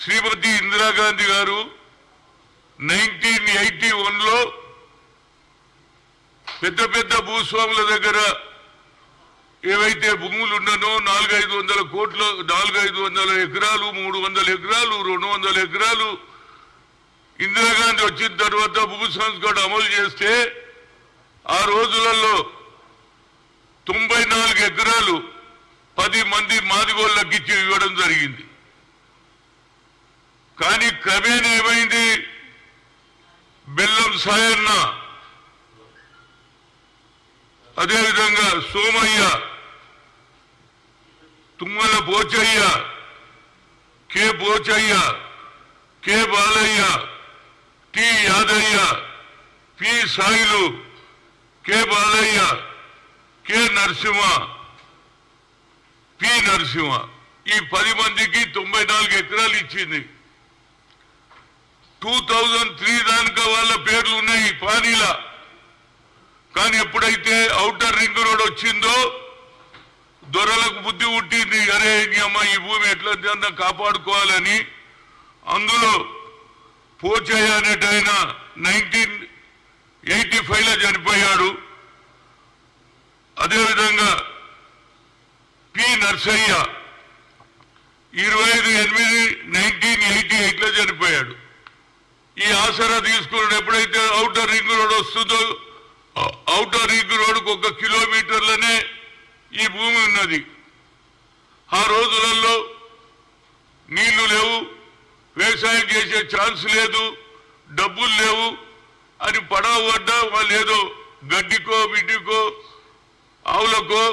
శ్రీమతి ఇందిరాగాంధీ గారు 1981లో పెద్ద పెద్ద భూస్వాముల దగ్గర ఏవైతే భూములు ఉన్ననో 400-500 కోట్లు 400-500 ఎకరాలు 300 ఎకరాలు 200 ఎకరాలు ఇందిరాగాంధీ వచ్చిన తర్వాత భూ సంస్కరణ అమలు చేస్తే ఆ రోజులలో 94 ఎకరాలు 10 మంది మాదిగోళ్ళకి ఇవ్వడం జరిగింది. కానీ క్రమేణా ఏమైంది, బెల్లం సాయన్న అదేవిధంగా Somayya, Tummala Pochayya, K Pochayya, K Balayya, T Yadayya, P Sailu, K Balayya, K Narasimha, P Narasimha ఈ 10 మందికి 94 ఎకరాలు ఇచ్చింది. 2003 దానిక వాళ్ళ పేర్లు ఉన్నాయి పానీలా. కానీ ఎప్పుడైతే ఔటర్ రింగ్ రోడ్ వచ్చిందో దొరలకు బుద్ధి పుట్టింది, అరే అమ్మ ఈ భూమి ఎట్లా కాపాడుకోవాలని. అందులో పోచయ్య అనేటైన 1985లో చనిపోయాడు. అదేవిధంగా పి నర్సయ్య 25/8/1988లో చనిపోయాడు. ఈ ఆసరా తీసుకున్నాడు. ఎప్పుడైతే ఔటర్ రింగ్ రోడ్ వస్తుందో ఔటర్ రింగ్ రోడ్కు 1 కిలోమీటర్లనే ఈ భూమి ఉన్నది. ఆ రోజులలో నీళ్లు లేవు, వ్యవసాయం చేసే ఛాన్స్ లేదు, డబ్బులు లేవు అని పడవ పడ్డ వాళ్ళు ఏదో గడ్డికో బిడ్డికో ఆవులకో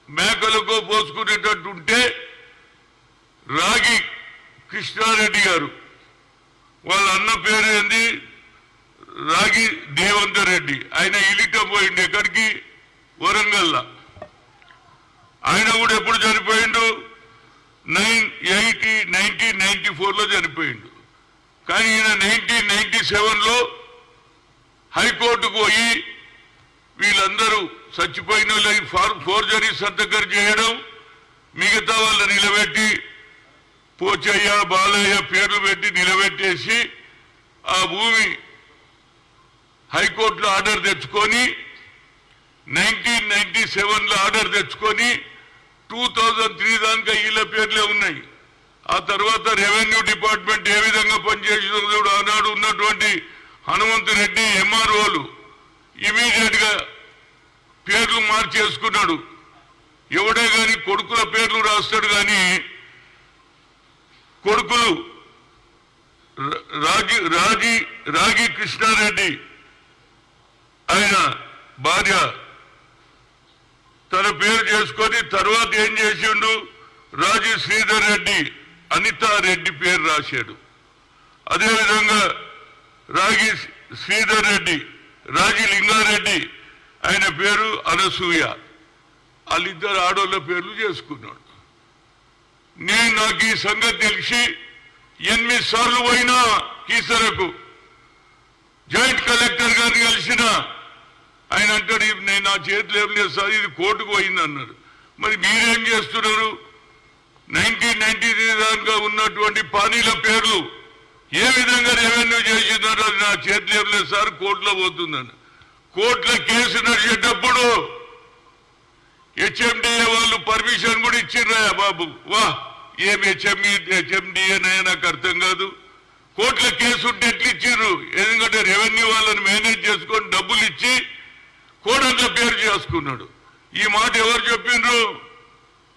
మేకలకో పోసుకునేటట్టు ఉంటే రాగి కృష్ణారెడ్డి గారు వాళ్ళ అన్న పేరు ఏంది రాగి దేవంతర్ రెడ్డి, ఆయన ఇలిట పోయిండు ఎక్కడికి, వరంగల్లా. ఆయన కూడా ఎప్పుడు చనిపోయిండు, 1994లో చనిపోయిండు. కానీ ఈయన 1997లో హైకోర్టుకు పోయి వీళ్ళందరూ చచ్చిపోయిన వాళ్ళకి ఫోర్జరీ సంతకం చేయడం, మిగతా వాళ్ళు నిలబెట్టి పోచయ్య బాలయ్య పేర్లు పెట్టి నిలబెట్టేసి ఆ భూమి హైకోర్టులో ఆర్డర్ తెచ్చుకొని 1997లో ఆర్డర్ తెచ్చుకొని 2003 దానిక వీళ్ళ పేర్లే ఉన్నాయి. ఆ తర్వాత రెవెన్యూ డిపార్ట్మెంట్ ఏ విధంగా పనిచేసిందో ఆనాడు ఉన్నటువంటి హనుమంతరెడ్డి ఎంఆర్ఓలు ఇమీడియట్ గా పేర్లు మార్చేసుకున్నాడు. ఎవడే గాని కొడుకుల పేర్లు రాస్తాడు, కానీ కొడుకులు రాగి కృష్ణారెడ్డి ఆయన భార్య తన పేరు చేసుకొని తర్వాత ఏం చేసిండు, రాజీ శ్రీధర్ రెడ్డి అనితారెడ్డి పేరు రాశాడు. అదేవిధంగా రాగి శ్రీధర్ రెడ్డి రాజీ లింగారెడ్డి ఆయన పేరు అనసూయ, వాళ్ళిద్దరు ఆడోళ్ళ పేర్లు చేసుకున్నాడు. నాకు ఈ సంగతి తెలిసి 8 సార్లు పోయినా కీసరకు జాయింట్ కలెక్టర్ గారిని కలిసిన ఆయన అంటాడు, నేను నా చేతులు ఏం లేదు సార్, ఇది కోర్టుకు పోయింది అన్నాడు. మరి మీరేం చేస్తున్నారు, 1993 దాకా ఉన్నటువంటి పానీల పేర్లు ఏ విధంగా రెవెన్యూ చేసినారో అది నా చేతులు ఏం లేదు సార్, కోర్టులో పోతుందని. కోర్టులో కేసు నడిచేటప్పుడు హెచ్ఎండిఏ వాళ్ళు పర్మిషన్ కూడా ఇచ్చిర్రా బాబు. వా ఏం హెచ్ఎండిఏ నాకు అర్థం కాదు. కోర్టులో కేసు ఉంటే ఎట్లు ఇచ్చిర్రు, ఎందుకంటే రెవెన్యూ వాళ్ళని మేనేజ్ చేసుకొని డబ్బులు ఇచ్చి కోర్టులో పేరు చేసుకున్నాడు. ఈ మాట ఎవరు చెప్పిండ్రు,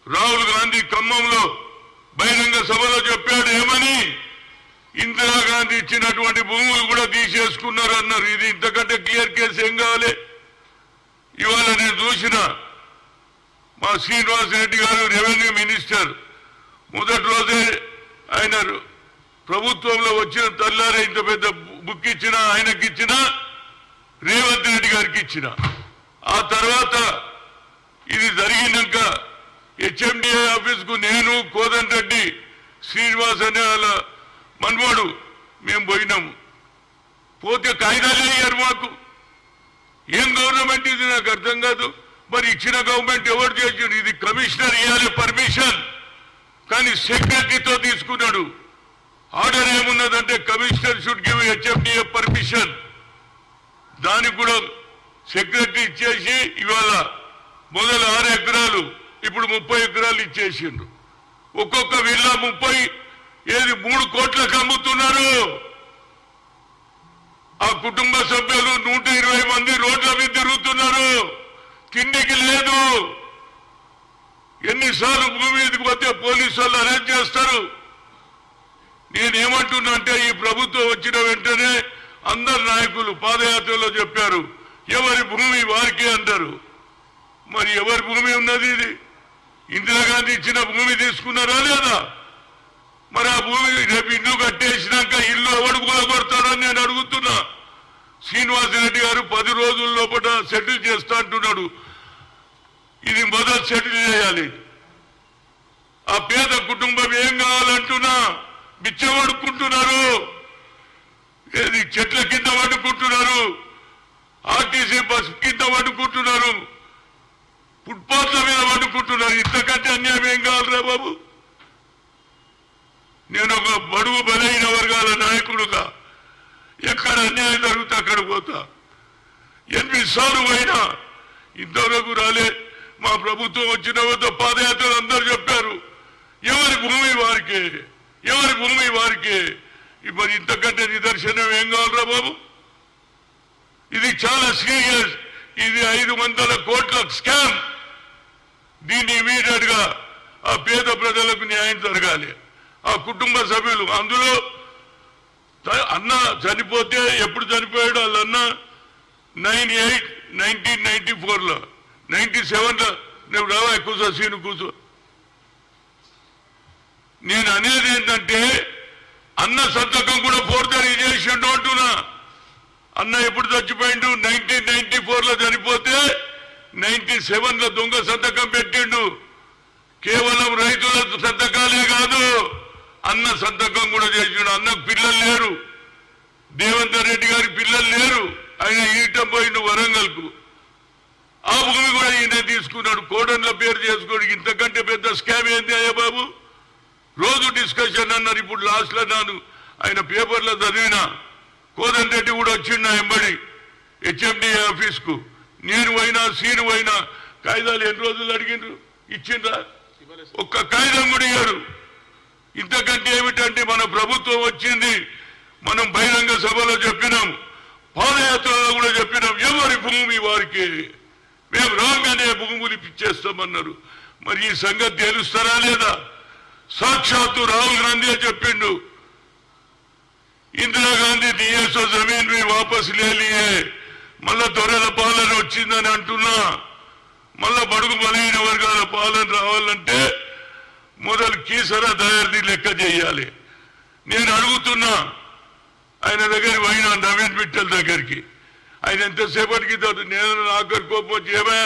రాహుల్ గాంధీ ఖమ్మంలో బహిరంగ సభలో చెప్పాడు. ఏమని, ఇందిరాగాంధీ ఇచ్చినటువంటి భూములు కూడా తీసేసుకున్నారు అన్నారు. ఇది ఇంతకంటే క్లియర్ కేసు ఏం కావాలి. ఇవాళ నేను చూసిన మా శ్రీనివాస్ రెడ్డి గారు రెవెన్యూ మినిస్టర్ మొదటి రోజే ఆయన ప్రభుత్వంలో వచ్చిన తెల్లారే ఇంత పెద్ద బుక్ ఇచ్చిన ఆయనకి ఇచ్చిన, రేవంత్ రెడ్డి గారికి ఇచ్చిన. ఆ తర్వాత ఇది జరిగినాక హెచ్ఎండిఏ ఆఫీస్కు నేను కోదండ రెడ్డి శ్రీనివాస్ అనే వాళ్ళ మనవాడు మేము పోయినాము. పోతే కాయిదాలే అయ్యారు మాకు. ఏం గవర్నమెంట్ ఇది నాకు అర్థం కాదు. మరి ఇచ్చిన గవర్నమెంట్ ఎవరు చేసిండు, ఇది కమిషనర్ ఇవ్వాలి పర్మిషన్, కానీ సెక్రటరీతో తీసుకున్నాడు. ఆర్డర్ ఏమున్నదంటే commissioner should give HMDA permission. దానికి కూడా సెక్రటరీ ఇచ్చేసి ఇవాళ మొదలు 6 ఎకరాలు ఇప్పుడు 30 ఎకరాలు ఇచ్చేసిండ్రు. ఒక్కొక్క విల్లా 3 కోట్లకు అమ్ముతున్నారు. ఆ కుటుంబ సభ్యులు 120 మంది రోడ్ల మీద తిరుగుతున్నారు. తిండికి లేదు. ఎన్నిసార్లు భూమి మీదకి పోతే పోలీసు వాళ్ళు అరెస్ట్ చేస్తారు. నేనేమంటున్నా అంటే ఈ ప్రభుత్వం వచ్చిన వెంటనే అందరు నాయకులు పాదయాత్రలో చెప్పారు ఎవరి భూమి వారికి అంటారు. మరి ఎవరి భూమి ఉన్నది? ఇది ఇందిరాగాంధీ ఇచ్చిన భూమి తీసుకున్నారా లేదా? మరి ఆ భూమి రేపు ఇల్లు కట్టేసినాక ఇల్లు ఎవడు కూలగొడతాడని నేను అడుగుతున్నా. శ్రీనివాసరెడ్డి గారు 10 రోజుల లోపల సెటిల్ చేస్తా అంటున్నాడు. ఇది మొదలు సెటిల్ చేయాలి. ఆ పేద కుటుంబం ఏం కావాలంటున్నా బిచ్చం అడుక్కుంటున్నారు. ఏది చెట్ల కింద వండుకుంటున్నారు, ఆర్టీసీ బస్ కింద వండుకుంటున్నారు, ఫుట్పాత్ల మీద వండుకుంటున్నారు. ఇంతకంటే అన్యాయం ఏం కావాలరా బాబు? నేను ఒక బడుగు బలైన వర్గాల నాయకుడుగా ఎక్కడ అన్యాయం జరుగుతా అక్కడ పోతా. 8 సార్లు పోయినా ఇంతవరకు రాలే. మా ప్రభుత్వం వచ్చిన పాదయాత్రలు అందరూ చెప్పారు ఎవరి భూమి వారికే, ఎవరి భూమి వారికే. మరి ఇంతకంటే నిదర్శనం ఏం కావాలరా బాబు? ఇది చాలా సీరియస్. ఇది 500 కోట్ల స్కామ్. దీన్ని ఇమీడియట్ గా ఆ పేద ప్రజలకు న్యాయం జరగాలి. ఆ కుటుంబ సభ్యులు అందులో అన్న చనిపోతే ఎప్పుడు చనిపోయాడు వాళ్ళ అన్న 1994లో 97లో నువ్వు రావా కూర్చో సీను కూర్చో. నేను అనేది ఏంటంటే అన్న సంతకం కూడా ఫోర్జరీ చేసిండు అంటున్నా. అన్న ఎప్పుడు చచ్చిపోయిండు? 1994లో చనిపోతే 97లో దొంగ సంతకం పెట్టిండు. కేవలం రైతుల సంతకాలే కాదు అన్న సంతకం కూడా చేసిండు. అన్నకు పిల్లలు లేరు, దేవేందర్ రెడ్డి గారి పిల్లలు లేరు. ఆయన ఈటం పోయిండు వరంగల్కు. ఆ భూమి కూడా ఈయన తీసుకున్నాడు. కోడన్ల పేరు చేసుకోడు. ఇంతకంటే పెద్ద స్కామ్ ఏంది అయ్యా బాబు? రోజు డిస్కషన్ అన్నారు. ఇప్పుడు లాస్ట్ లో నాను ఆయన పేపర్లో చదివినా కోదన్ రెడ్డి కూడా వచ్చిండు ఎంబడి హెచ్ఎండి ఆఫీస్ కు. నేను పోయినా సీను పోయినా కాగితాలు ఎన్ని రోజులు అడిగిండ్రు? ఇచ్చిండ్రా? ఒక్క కాగితం కూడా ఇయ్యారు. ఇంతకంటే ఏమిటంటే మన ప్రభుత్వం వచ్చింది. మనం బహిరంగ సభలో చెప్పినాం, పాదయాత్రలో కూడా చెప్పినాం ఎవరి భూమి వారికి. మేము రాగానే భూములు ఇప్పించేస్తామన్నారు. మరి ఈ సంగతి తెలుస్తారా లేదా? సాక్షాత్తు రాహుల్ గాంధీ చెప్పిండు इंदिरा गांधी दिए सो जमीन भी वापस ले लिए. మళ్ళా దొరల పాలన వచ్చిందని అంటున్నా. మళ్ళా బడుగు బలైన వర్గాల పాలన రావాలంటే మొదలు కీసరా దయార్ది లెక్క చేయాలి. నేను అడుగుతున్నా ఆయన దగ్గరికి పోయినా నవీన్ మిట్టల్ దగ్గరికి. ఆయన ఎంతసేపటికి నేను ఆఖరి కోపం వచ్చి ఏమే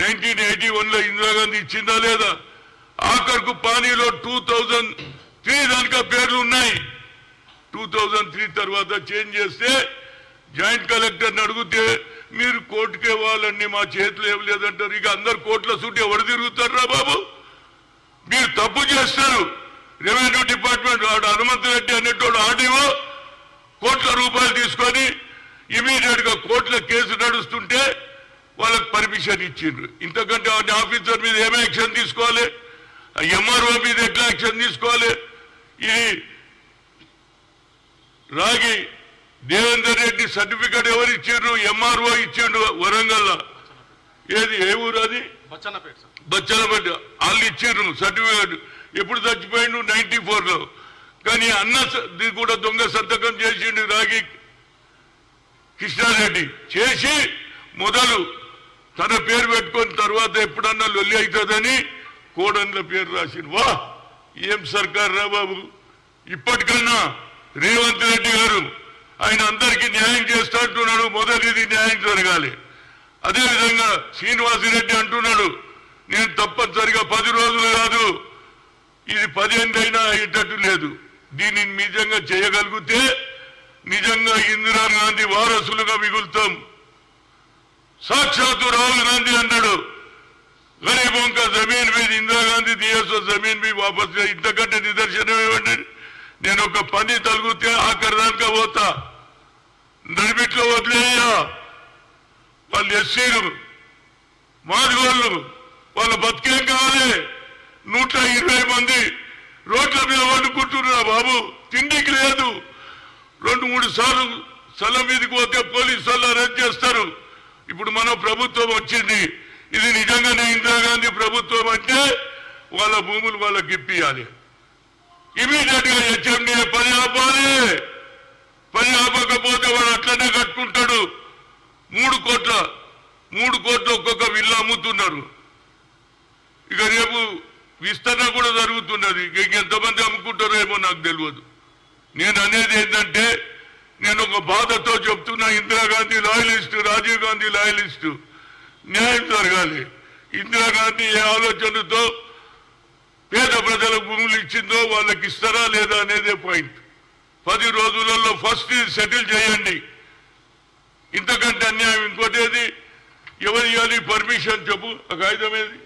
1981లో ఇందిరాగాంధీ ఇచ్చిందా లేదా? ఆఖరుకు పానీలో 2003 దానికా పేర్లు ఉన్నాయి. 2003 తర్వాత చేంజ్ చేస్తే జాయింట్ కలెక్టర్ని అడిగితే మీరు కోర్టుకే వాళ్ళండి మా చేతిలో ఏం లేదంటారు. ఇక అందరు కోర్టుల చుట్టూ ఎవరు తిరుగుతారా బాబు? మీరు తప్పు చేస్తారు. రెవెన్యూ డిపార్ట్మెంట్ వాడు హనుమంతరెడ్డి అనేటోడు ఆర్డీఓ కోట్ల రూపాయలు తీసుకొని ఇమీడియట్ గా కోర్టుల కేసు నడుస్తుంటే వాళ్ళకి పర్మిషన్ ఇచ్చిండ్రు. ఇంతకంటే ఆఫీసర్ మీద ఏమే యాక్షన్ తీసుకోవాలి? ఎంఆర్ఓ మీద ఎట్లా యాక్షన్ తీసుకోవాలి? ఇది రాగి దేవేందర్ రెడ్డి సర్టిఫికెట్ ఎవరు ఇచ్చిండ్రు? ఎంఆర్ఓ ఇచ్చిండు వరంగల్. ఏది ఏ ఊరు అది? బచ్చలపేట. వాళ్ళు ఇచ్చిండ్రు సర్టిఫికెట్. ఎప్పుడు చచ్చిపోయిండు? 94లో. కానీ అన్న కూడా దొంగ సంతకం చేసిండు రాగి కృష్ణారెడ్డి. చేసి మొదలు తన పేరు పెట్టుకొని తర్వాత ఎప్పుడన్నా లొల్లి అవుతుందని కోడన్ల పేరు రాసిండు. వా ఏం సర్కార్ రా బాబు! ఇప్పటికన్నా రేవంత్ రెడ్డి గారు ఆయన అందరికీ న్యాయం చేస్తా అంటున్నాడు. మొదలు ఇది న్యాయం జరగాలి. అదేవిధంగా శ్రీనివాసరెడ్డి అంటున్నాడు నేను తప్పనిసరిగా 10 రోజులు కాదు ఇది 10 ఏళ్ళైనా అయ్యేటట్టు లేదు. దీన్ని నిజంగా చేయగలిగితే నిజంగా ఇందిరాగాంధీ వారసులుగా మిగులుతాం. సాక్షాత్తు రాహుల్ గాంధీ అన్నాడు గరీబోं का जमीन भी इंदिरा गांधी दिए सो जमीन भी वापस. ఇంతకంటే నిదర్శనం ఏమండి? నేను ఒక పని తలిగితే ఆఖరి దానిక పోతా, నడిమిట్లో వదిలేయ్యా. వాళ్ళు ఎస్సీలు, మాదిగోళ్ళు, వాళ్ళ బతికేం కావాలి? 120 మంది రోడ్ల మీద వండుకుంటున్నారు బాబు, తిండికి లేదు. 2-3 సార్లు స్థలం మీదకి పోతే పోలీసు వాళ్ళు అరెస్ట్ చేస్తారు. ఇప్పుడు మన ప్రభుత్వం వచ్చింది, ఇది నిజంగానే ఇందిరాగాంధీ ప్రభుత్వం అంటే వాళ్ళ భూములు వాళ్ళకి ఇప్పియాలి. ఇమీడియట్ గా హెచ్ఎండిఏ పని ఆపాలి. పని ఆపకపోతే వాడు అట్లనే కట్టుకుంటాడు. 3 కోట్ల ఒక్కొక్క విల్లు అమ్ముతున్నారు. ఇక రేపు విస్తరణ కూడా జరుగుతున్నది. ఎంతమంది అమ్ముకుంటారో ఏమో నాకు తెలియదు. నేను అనేది ఏంటంటే, నేను ఒక బాధతో చెప్తున్నా, ఇందిరాగాంధీ లాయలిస్టు, రాజీవ్ గాంధీ లాయలిస్టు, న్యాయం జరగాలి. ఇందిరాగాంధీ ఏ ఆలోచనతో పేద ప్రజలకు భూములు ఇచ్చిందో వాళ్ళకి ఇస్తారా లేదా అనేదే పాయింట్. 10 రోజులలో ఫస్ట్ సెటిల్ చేయండి. ఇంతకంటే అన్యాయం ఇంకోటేది? ఎవరు ఇవ్వాలి పర్మిషన్ చెప్పు, ఆ కాగితం ఏది?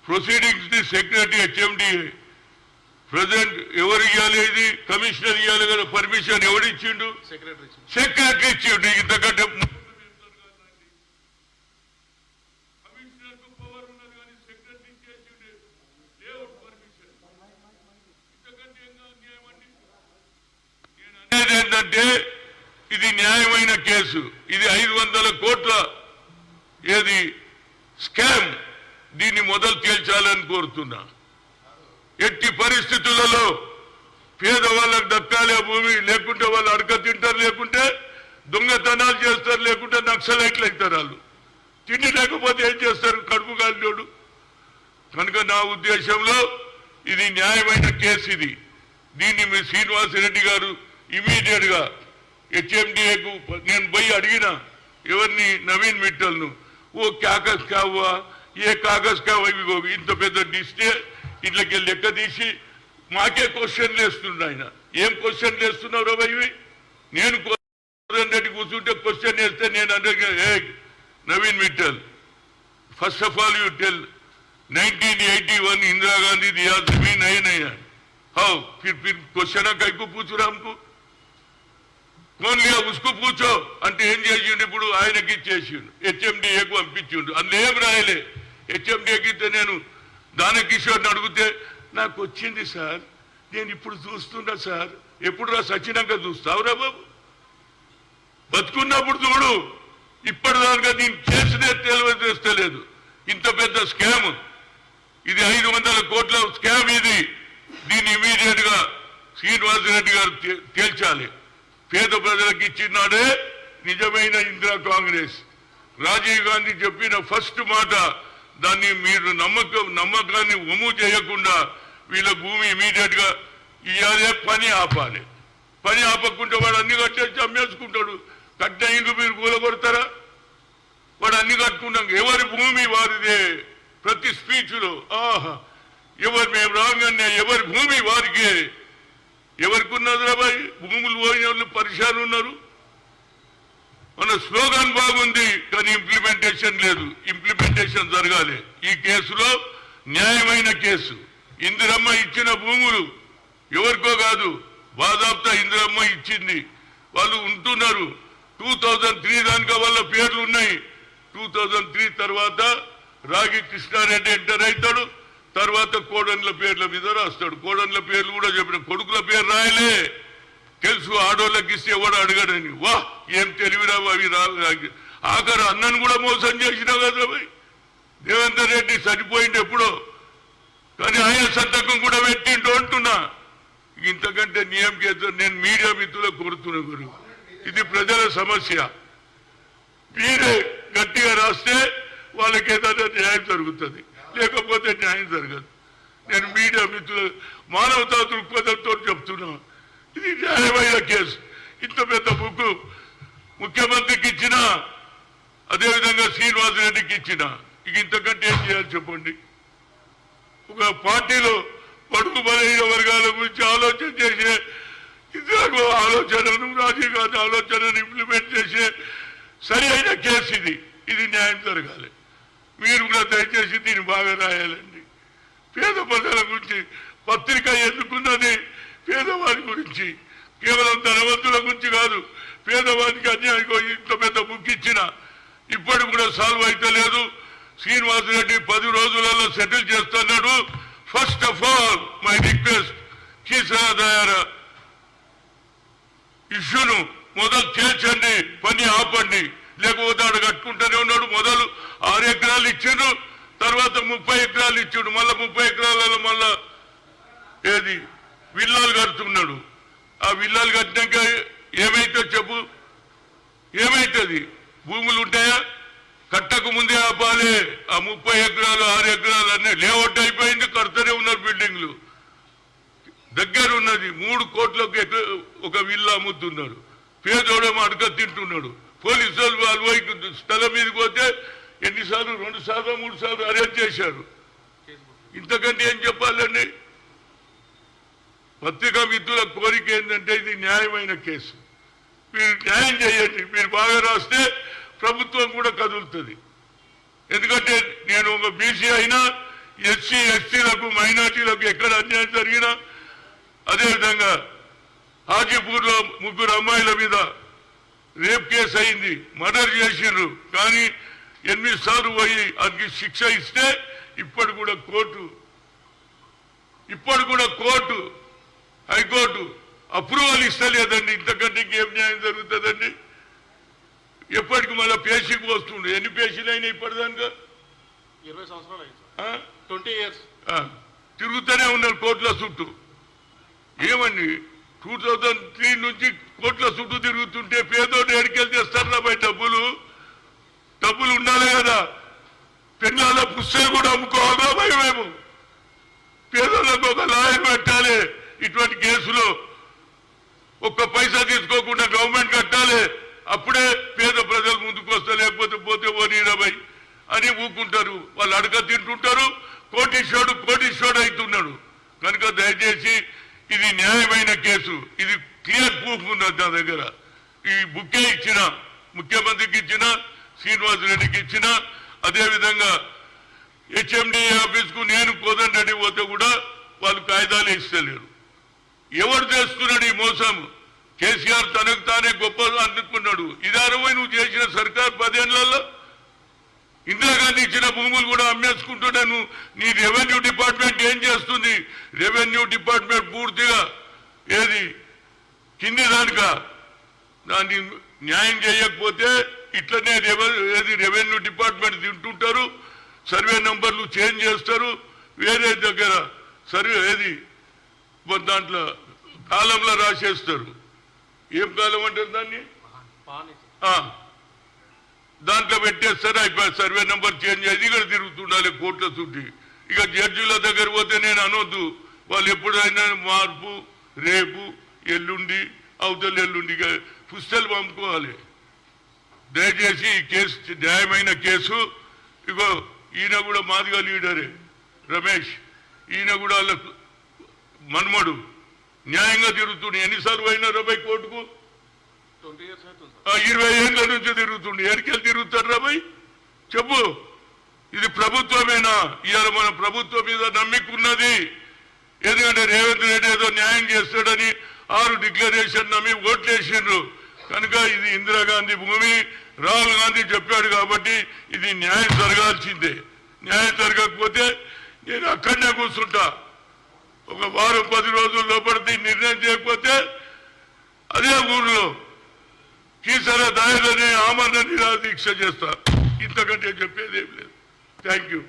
Proceedings the secretary HMDA. President ఎవరు ఇవ్వాలి? ఇది కమిషనర్ ఇవ్వాలి కదా. పర్మిషన్ ఎవరు ఇచ్చిండు? సెక్రటరీ ఇచ్చిండు. ఇంతకంటే ఏంటంటే ఇది న్యాయమైన కేసు. ఇది 500 కోట్ల ఏది స్కామ్. దీన్ని మొదలు తేల్చాలని కోరుతున్నా. ఎట్టి పరిస్థితులలో పేదవాళ్ళకు దక్కాలే భూమి, లేకుంటే వాళ్ళు అడక తింటారు, లేకుంటే దొంగతనాలు చేస్తారు, లేకుంటే నక్సలైట్లు అవుతారు. వాళ్ళు తిండి లేకపోతే ఏం చేస్తారు? కడుపు కాలినోడు. కనుక నా ఉద్దేశంలో ఇది న్యాయమైన కేసు. ఇది దీన్ని మీ శ్రీనివాసరెడ్డి గారు ఇమీడియట్ గా హెచ్ఎండిఏకు నేను పోయి అడిగిన ఎవరిని, నవీన్ మిట్టల్ను. ఓ కాగజ్ కావా, ఏ కాగజ్ కావా, ఇంత పెద్ద డిస్టే ఇట్లకి లెక్క తీసి మాకే క్వశ్చన్లు వేస్తుండ్రు. ఆయన ఏం క్వశ్చన్లు వేస్తున్నారో ఇవి? నేను రెడ్డి కూర్చుంటే క్వశ్చన్ వేస్తే నేను అంటే, Naveen Mittal, first of all you tell 1981 Indira Gandhi दिया जमीन नहीं नहीं है, हाउ फिर क्वेश्चन कईको पूछ रहा हमको, कौन लिया उसको पूछो అంటే ఏం చేసిండు? ఇప్పుడు ఆయనకి ఇచ్చేసిండు, హెచ్ఎండిఏకు పంపించిండు. అందులో ఏం రాయలే. హెచ్ఎండిఏకి ఇస్తే నేను దానకిషోర్ని అడిగితే నాకు వచ్చింది సార్, నేను ఇప్పుడు చూస్తున్నా సార్. ఎప్పుడు రా సచ్చినాక చూస్తావురా బాబు? బతుకున్నప్పుడు చూడు. ఇప్పటిదాకా నేను చేసినే తెలియజేస్తలేదు. ఇంత పెద్ద స్కామ్ ఇది, 500 కోట్ల స్కామ్ ఇది. దీన్ని ఇమీడియట్ గా శ్రీనివాసరెడ్డి గారు తేల్చాలి. పేద ప్రజలకు ఇచ్చినాడే నిజమైన ఇందిరా కాంగ్రెస్. రాజీవ్ గాంధీ చెప్పిన ఫస్ట్ మాట, దాన్ని మీరు నమ్మకాన్ని ఒమ్ము చేయకుండా వీళ్ళ భూమి ఇమీడియట్ గా ఇవ్వాలి, పని ఆపాలి. పని ఆపకుంటే వాడు అన్ని కట్టేసి అమ్మేసుకుంటాడు. కట్టిన ఇల్లు మీరు కూలగొడతారా? వాడు అన్ని కట్టుకున్నాక ఎవరి భూమి వారిదే. ప్రతి స్పీచ్ లో ఎవరు మేము రాగానే ఎవరి భూమి వారికే. ఎవరికి ఉన్నది రాబాయి? భూములు పోయిన వాళ్ళు పరిశాలు ఉన్నారు. మన స్లోగన్ బాగుంది కానీ ఇంప్లిమెంటేషన్ లేదు. ఇంప్లిమెంటేషన్ జరగాలి. ఈ కేసులో న్యాయమైన కేసు. ఇందిరమ్మ ఇచ్చిన భూములు ఎవరికో కాదు, బాజాబ్తా ఇందిరమ్మ ఇచ్చింది. వాళ్ళు ఉంటున్నారు. 2003 దానిక వాళ్ళ పేర్లు ఉన్నాయి. 2003 తర్వాత రాగి కృష్ణారెడ్డి ఎంటర్ అవుతాడు. తర్వాత కోడన్ల పేర్ల మీద రాస్తాడు. కోడన్ల పేర్లు కూడా చెప్పిన, కొడుకుల పేరు రాయలే. తెలుసు ఆడోళ్ళకి ఇస్తే ఎవడు అడగడని. వా ఏం తెలివిరావు అవి ఆఖరు అన్నను కూడా మోసం చేసినావు కదా భయ్. దేవేందర్ రెడ్డి చనిపోయింది ఎప్పుడో, కానీ ఆయన సంతకం కూడా పెట్టిండు అంటున్నా. ఇంతకంటే నియం చేస్తారు. నేను మీడియా మిత్రులకు కోరుతున్నా గురు, ఇది ప్రజల సమస్య. మీరే గట్టిగా రాస్తే వాళ్ళకి ఏదైనా న్యాయం జరుగుతుంది, లేకపోతే న్యాయం జరగదు. నేను మీడియా మిత్రులు మానవతా దృక్పథంతో చెప్తున్నా, ఇది న్యాయమైన కేసు. ఇంత పెద్ద బుక్ ముఖ్యమంత్రికి ఇచ్చిన, అదేవిధంగా శ్రీనివాసరెడ్డికి ఇచ్చిన, ఇక ఇంతకంటే ఏం చేయాలి చెప్పండి? ఒక పార్టీలో బడుగు బలహీన వర్గాల గురించి ఆలోచన చేసే ఆలోచనను, రాజీవ్ గాంధీ ఆలోచనను ఇంప్లిమెంట్ చేసే సరి అయిన కేసు ఇది. ఇది న్యాయం జరగాలి. మీరు కూడా దయచేసి దీన్ని బాగా రాయాలండి. పేద ప్రజల గురించి పత్రిక ఎందుకున్నది? పేదవాడి గురించి, కేవలం ధనవంతుల గురించి కాదు. పేదవాడికి అన్యాయం ఇంత పెద్ద బుక్ ఇచ్చిన ఇప్పటికి కూడా సాల్వ్ అయితే లేదు. శ్రీనివాసరెడ్డి 10 రోజులలో సెటిల్ చేస్తున్నాడు. First of all my request, కీసరాదయార ఇష్యూను మొదలు చేర్చండి, పని ఆపండి. లేకపోతే ఆడు కట్టుకుంటూనే ఉన్నాడు. మొదలు 6 ఎకరాలు ఇచ్చిండు, తర్వాత 30 ఎకరాలు ఇచ్చిండు, మళ్ళా 30 ఎకరాలలో మళ్ళా ఏది విల్లాలు కడుతున్నాడు. ఆ విల్లాలు కట్టినాక ఏమైతే చెప్పు, ఏమైతుంది? భూములు ఉంటాయా? కట్టకు ముందే ఆపాలి. ఆ 30 ఎకరాలు 6 ఎకరాలు అన్నీ లేఅవుట్ అయిపోయింది, కడుతూనే ఉన్నారు. బిల్డింగ్లు దగ్గర ఉన్నది. 3 కోట్లకు ఒక విల్లా అమ్ముతున్నారు. పేదోడేమో అడగ తింటున్నాడు. పోలీసు వాళ్ళు స్థలం మీదకి పోతే ఎన్నిసార్లు 2 సార్లు 3 సార్లు అరెస్ట్ చేశారు. ఇంతకంటే ఏం చెప్పాలండి? పత్రికా మిత్రుల కోరిక ఏంటంటే ఇది న్యాయమైన కేసు. మీరు న్యాయం చేయండి. మీరు బాగా రాస్తే ప్రభుత్వం కూడా కదులుతుంది. ఎందుకంటే నేను ఒక బీసీ అయినా, ఎస్సీ ఎస్టీలకు మైనార్టీలకు ఎక్కడ అన్యాయం జరిగినా, అదేవిధంగా హాజీపూర్లో 3 అమ్మాయిల మీద రేప్ కేసు అయింది, మర్డర్ చేసిండ్రు. కానీ 8 సార్లు పోయి అది శిక్ష ఇస్తే ఇప్పుడు కూడా కోర్టు హైకోర్టు అప్రూవల్ ఇస్తలేదండి. ఇంతకంటే ఇంకేం న్యాయం జరుగుతుందండి? ఎప్పటికి మళ్ళీ పేషీకి వస్తుండే. ఎన్ని పేషీలు అయినా ఇప్పటిదాకా 20 సంవత్సరాలు అయింది. 20 years తిరుగుతూనే ఉన్నారు కోర్టుల చుట్టూ. ఏమండి 2003 నుంచి కోట్ల చుట్టూ తిరుగుతుంటే పేదోడు ఎడికెళ్ళి చేస్తారా? బయట డబ్బులు ఉండాలి కదా. పెళ్ళాల పుస్తకాలు కూడా అమ్ముకోవాలా భయమేమో. పేదోళ్ళకు ఒక లాయర్ పెట్టాలి. ఇటువంటి కేసులో ఒక్క పైసా తీసుకోకుండా గవర్నమెంట్ కట్టాలి. అప్పుడే పేద ప్రజలు ముందుకు వస్తారు. లేకపోతే పోతే ఓ 20 అని ఊకుంటారు. వాళ్ళు అడగ తింటుంటారు. కోటీశ్వరుడు అవుతున్నాడు. కనుక దయచేసి ఇది న్యాయమైన కేసు. ఇది క్లియర్ ప్రూఫ్ ఉన్నది నా దగ్గర. ఈ బుక్కే ఇచ్చిన, ముఖ్యమంత్రికి ఇచ్చిన, శ్రీనివాసరెడ్డికి ఇచ్చిన, అదేవిధంగా హెచ్ఎండి ఆఫీస్కు నేను కోదండరెడ్డి పోతే కూడా వాళ్ళు కాయిదాలు ఇస్తలేరు. ఎవరు చేస్తున్నాడు ఈ మోసం? కేసీఆర్ తనకు తానే గొప్ప అనుకున్నాడు. ఇది 60 నువ్వు చేసిన సర్కార్ 10 ఏళ్లలో ఇందిరాగాంధీ ఇచ్చిన భూములు కూడా అమ్మేసుకుంటున్నాను. నీ రెవెన్యూ డిపార్ట్మెంట్ ఏం చేస్తుంది? రెవెన్యూ డిపార్ట్మెంట్ పూర్తిగా ఏది కింది దాన్ని న్యాయం చేయకపోతే ఇట్లనే రెవెన్యూ డిపార్ట్మెంట్ తింటుంటారు. సర్వే నంబర్లు చేంజ్ చేస్తారు. వేరే దగ్గర సర్వే దాంట్లో కాలంలో రాసేస్తారు. ఏం కాలం అంటారు దాన్ని? దాంట్లో పెట్టేస్తారు. అయిపోయి సర్వే నెంబర్ చేంజ్ అయ్యి ఇక్కడ తిరుగుతుండాలి కోర్టుల చుట్టి. ఇక జడ్జిల దగ్గర పోతే నేను అనొద్దు. వాళ్ళు ఎప్పుడైనా మార్పు, రేపు, ఎల్లుండి, అవతల ఎల్లుండి పుస్తకాలు పంపుకోవాలి. దయచేసి ఈ కేసు న్యాయమైన కేసు. ఇగో ఈయన కూడా మాదిగా లీడరే రమేష్. ఈయన కూడా వాళ్ళకు మన్మడు న్యాయంగా తిరుగుతుండే. ఎన్నిసార్లు అయినా 20 కోర్టుకు? 20 years అవుతుంది. 20 ఏళ్ళ నుంచి తిరుగుతుండే. ఎడికెళ్ళి తిరుగుతారు రాబాయ్? చెప్పు. ఇది ప్రభుత్వమేనా? ఇవాళ మన ప్రభుత్వం మీద నమ్మికున్నది. ఎందుకంటే రేవంత్ రెడ్డి ఏదో న్యాయం చేస్తాడని 6 డిక్లరేషన్ నమ్మి ఓట్లేసిండ్రు. కనుక ఇది ఇందిరాగాంధీ భూమి. రాహుల్ గాంధీ చెప్పాడు కాబట్టి ఇది న్యాయం జరగాల్సిందే. న్యాయం జరగకపోతే నేను అక్కడనే కూర్చుంటా. ఒక వారం 10 రోజుల లోపల నిర్ణయం చేయకపోతే అదే ఊర్లో కీసర దాయలని ఆమరణ నిరాదీక్ష చేస్తా. ఇంతకంటే చెప్పేది ఏం లేదు. Thank you.